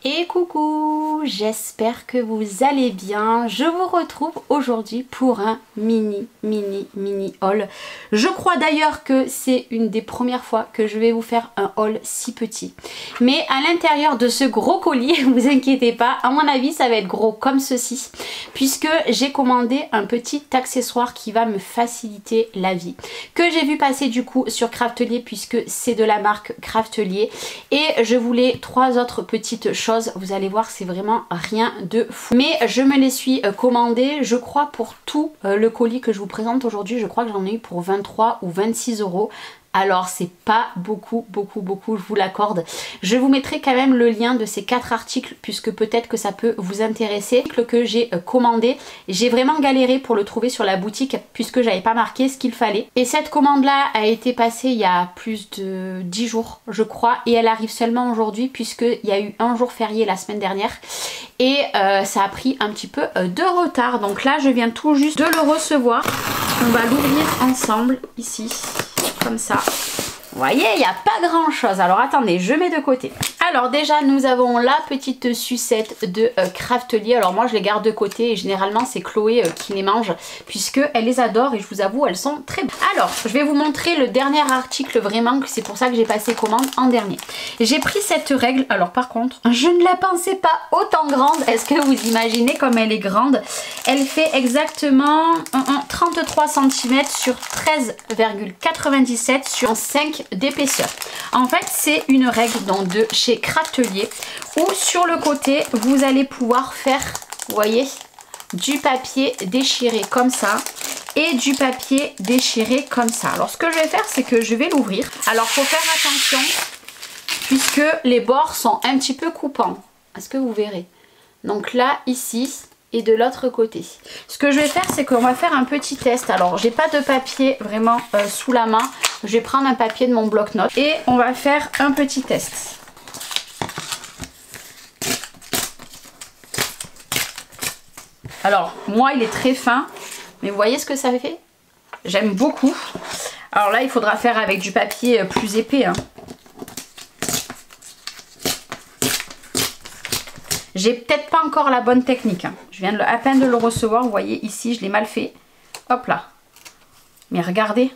Et coucou, j'espère que vous allez bien. Je vous retrouve aujourd'hui pour un mini haul. Je crois d'ailleurs que c'est une des premières fois que je vais vous faire un haul si petit. Mais à l'intérieur de ce gros colis, vous inquiétez pas, à mon avis ça va être gros comme ceci. Puisque j'ai commandé un petit accessoire qui va me faciliter la vie. Que j'ai vu passer du coup sur Craftelier puisque c'est de la marque Craftelier. Et je voulais 3 autres petites choses. Vous allez voir, c'est vraiment rien de fou. Mais je me les suis commandées, je crois, pour tout le colis que je vous présente aujourd'hui. Je crois que j'en ai eu pour 23 ou 26 euros. Alors c'est pas beaucoup, je vous l'accorde. Je vous mettrai quand même le lien de ces 4 articles puisque peut-être que ça peut vous intéresser. Le que j'ai commandé, j'ai vraiment galéré pour le trouver sur la boutique puisque j'avais pas marqué ce qu'il fallait. Et cette commande là a été passée il y a plus de 10 jours je crois et elle arrive seulement aujourd'hui puisqu'il y a eu un jour férié la semaine dernière. Et ça a pris un petit peu de retard. Donc là je viens tout juste de le recevoir. On va l'ouvrir ensemble ici. Comme ça. Vous voyez, il n'y a pas grand chose. Alors attendez, je mets de côté. Alors déjà, nous avons la petite sucette de Craftelier. Alors moi, je les garde de côté et généralement, c'est Chloé qui les mange puisqu'elle les adore et je vous avoue, elles sont très bonnes. Alors, je vais vous montrer le dernier article vraiment, c'est pour ça que j'ai passé commande en dernier. J'ai pris cette règle. Alors par contre, je ne la pensais pas autant grande. Est-ce que vous imaginez comme elle est grande? Elle fait exactement 33 cm sur 13,97 sur 5 d'épaisseur. En fait, c'est une règle donc de chez Craftelier où sur le côté, vous allez pouvoir faire, vous voyez, du papier déchiré comme ça et du papier déchiré comme ça. Alors, ce que je vais faire, c'est que je vais l'ouvrir. Alors, il faut faire attention puisque les bords sont un petit peu coupants. Est-ce que vous verrez? Donc là, ici, et de l'autre côté. Ce que je vais faire, c'est qu'on va faire un petit test. Alors, j'ai pas de papier vraiment sous la main. Je vais prendre un papier de mon bloc-notes et on va faire un petit test. Alors, moi, il est très fin, mais vous voyez ce que ça fait? J'aime beaucoup. Alors là, il faudra faire avec du papier plus épais, hein. J'ai peut-être pas encore la bonne technique, hein. Je viens à peine de le recevoir. Vous voyez ici, je l'ai mal fait. Hop là. Mais regardez.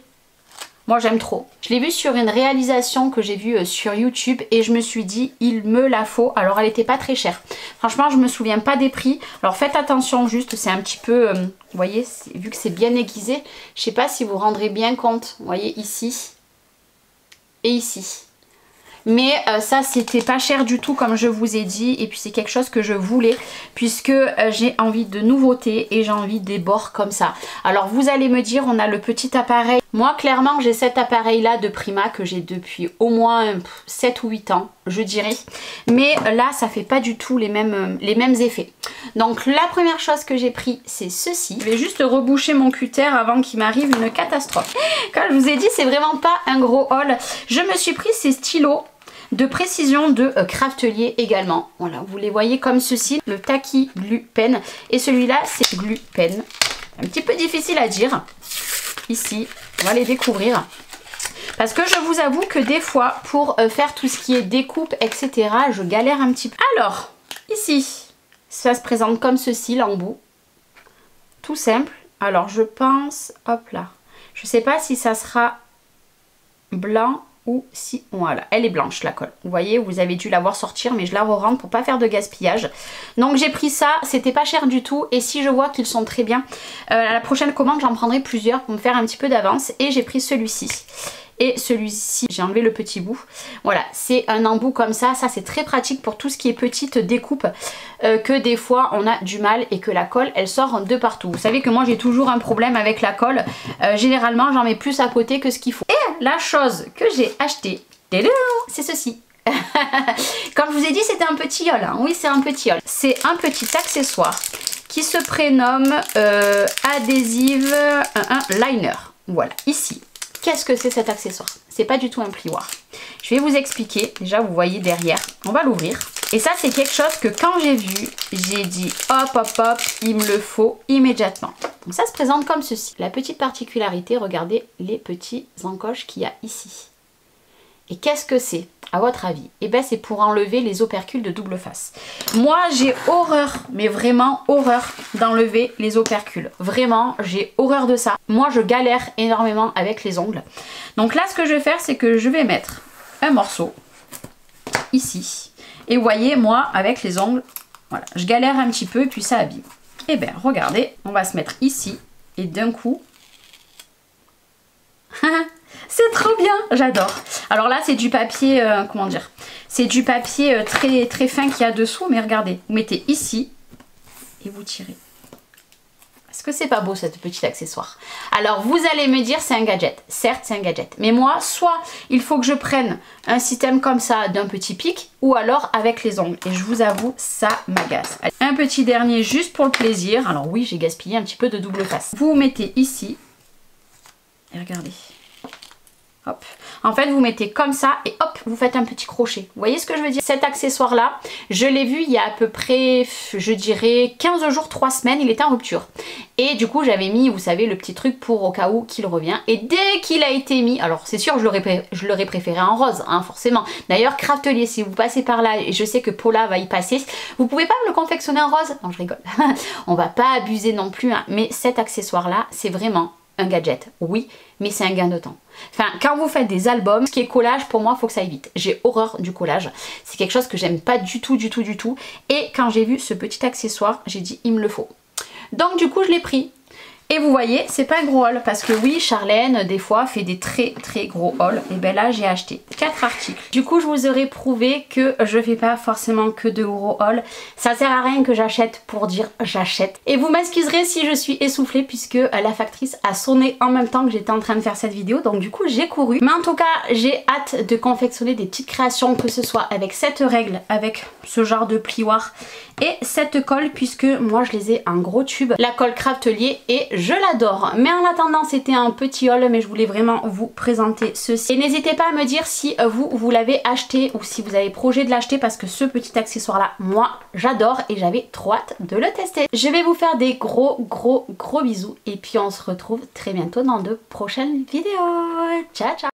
Moi, j'aime trop. Je l'ai vu sur une réalisation que j'ai vue sur YouTube et je me suis dit, il me la faut. Alors, elle n'était pas très chère. Franchement, je me souviens pas des prix. Alors, faites attention juste, c'est un petit peu... vous voyez, vu que c'est bien aiguisé, je sais pas si vous rendrez bien compte. Vous voyez, ici et ici. Mais ça, c'était pas cher du tout comme je vous ai dit. Et puis c'est quelque chose que je voulais puisque j'ai envie de nouveautés et j'ai envie des bords comme ça. Alors vous allez me dire, on a le petit appareil. Moi clairement j'ai cet appareil là de Prima que j'ai depuis au moins 7 ou 8 ans je dirais. Mais là ça fait pas du tout les mêmes effets. Donc la première chose que j'ai pris c'est ceci. Je vais juste reboucher mon cutter avant qu'il m'arrive une catastrophe. Comme je vous ai dit, c'est vraiment pas un gros haul. Je me suis pris ces stylos de précision de Craftelier également. Voilà, vous les voyez comme ceci. Le Tacky Glue Pen. Et celui-là, c'est Glue Pen. Un petit peu difficile à dire. Ici, on va les découvrir. Parce que je vous avoue que des fois, pour faire tout ce qui est découpe, etc., je galère un petit peu. Alors, ici, ça se présente comme ceci, l'embout. Tout simple. Alors, je pense... Hop là. Je sais pas si ça sera blanc ou si... Voilà, elle est blanche la colle. Vous voyez, vous avez dû la voir sortir, mais je la re-rentre pour pas faire de gaspillage. Donc j'ai pris ça, c'était pas cher du tout. Et si je vois qu'ils sont très bien, à la prochaine commande, j'en prendrai plusieurs pour me faire un petit peu d'avance. Et j'ai pris celui-ci. Et celui-ci, j'ai enlevé le petit bout. Voilà, c'est un embout comme ça. Ça, c'est très pratique pour tout ce qui est petite découpe. Que des fois, on a du mal et que la colle, elle sort de partout. Vous savez que moi, j'ai toujours un problème avec la colle. Généralement, j'en mets plus à côté que ce qu'il faut. Et la chose que j'ai achetée, c'est ceci. Comme je vous ai dit, c'était un petit haul. Hein. Oui, c'est un petit haul. C'est un petit accessoire qui se prénomme adhésive liner. Voilà, ici. Qu'est-ce que c'est cet accessoire? C'est pas du tout un plioir. Je vais vous expliquer. Déjà, vous voyez derrière. On va l'ouvrir. Et ça, c'est quelque chose que quand j'ai vu, j'ai dit hop, hop, hop, il me le faut immédiatement. Donc ça se présente comme ceci. La petite particularité, regardez les petits encoches qu'il y a ici. Et qu'est-ce que c'est à votre avis? Eh bien c'est pour enlever les opercules de double face. Moi j'ai horreur, mais vraiment horreur d'enlever les opercules. Vraiment, j'ai horreur de ça. Moi je galère énormément avec les ongles. Donc là ce que je vais faire, c'est que je vais mettre un morceau ici. Et vous voyez, moi avec les ongles, voilà, je galère un petit peu et puis ça abîme. Eh bien regardez, on va se mettre ici et d'un coup... C'est trop bien, j'adore. Alors là c'est du papier, comment dire, c'est du papier très fin qu'il y a dessous, mais regardez, vous mettez ici et vous tirez. Est-ce que c'est pas beau cette petite accessoire? Alors vous allez me dire c'est un gadget, certes c'est un gadget, mais moi soit il faut que je prenne un système comme ça d'un petit pic, ou alors avec les ongles, et je vous avoue ça m'agace. Un petit dernier juste pour le plaisir, alors oui j'ai gaspillé un petit peu de double face. Vous mettez ici, et regardez. Hop. En fait vous mettez comme ça et hop vous faites un petit crochet. Vous voyez ce que je veux dire? Cet accessoire là je l'ai vu il y a à peu près je dirais 15 jours 3 semaines, il était en rupture et du coup j'avais mis vous savez le petit truc pour au cas où qu'il revient, et dès qu'il a été mis, alors c'est sûr je l'aurais préféré en rose hein, forcément. D'ailleurs Craftelier, si vous passez par là, et je sais que Paula va y passer, vous pouvez pas me le confectionner en rose? Non je rigole. On va pas abuser non plus hein. Mais cet accessoire là c'est vraiment un gadget, oui, mais c'est un gain de temps. Enfin, quand vous faites des albums, ce qui est collage, pour moi, il faut que ça aille vite. J'ai horreur du collage. C'est quelque chose que j'aime pas du tout. Et quand j'ai vu ce petit accessoire, j'ai dit, il me le faut. Donc, du coup, je l'ai pris. Et vous voyez, c'est pas un gros haul, parce que oui, Charlène, des fois, fait des très gros hauls. Et ben là, j'ai acheté 4 articles. Du coup, je vous aurais prouvé que je fais pas forcément que de gros hauls. Ça sert à rien que j'achète pour dire j'achète. Et vous m'excuserez si je suis essoufflée, puisque la factrice a sonné en même temps que j'étais en train de faire cette vidéo. Donc du coup, j'ai couru. Mais en tout cas, j'ai hâte de confectionner des petites créations, que ce soit avec cette règle, avec ce genre de plioir, et cette colle, puisque moi, je les ai en gros tube. La colle Craftelier, et je l'adore. Mais en attendant, c'était un petit haul, mais je voulais vraiment vous présenter ceci. Et n'hésitez pas à me dire si vous l'avez acheté ou si vous avez projet de l'acheter, parce que ce petit accessoire là, moi j'adore et j'avais trop hâte de le tester. Je vais vous faire des gros bisous et puis on se retrouve très bientôt dans de prochaines vidéos. Ciao ciao.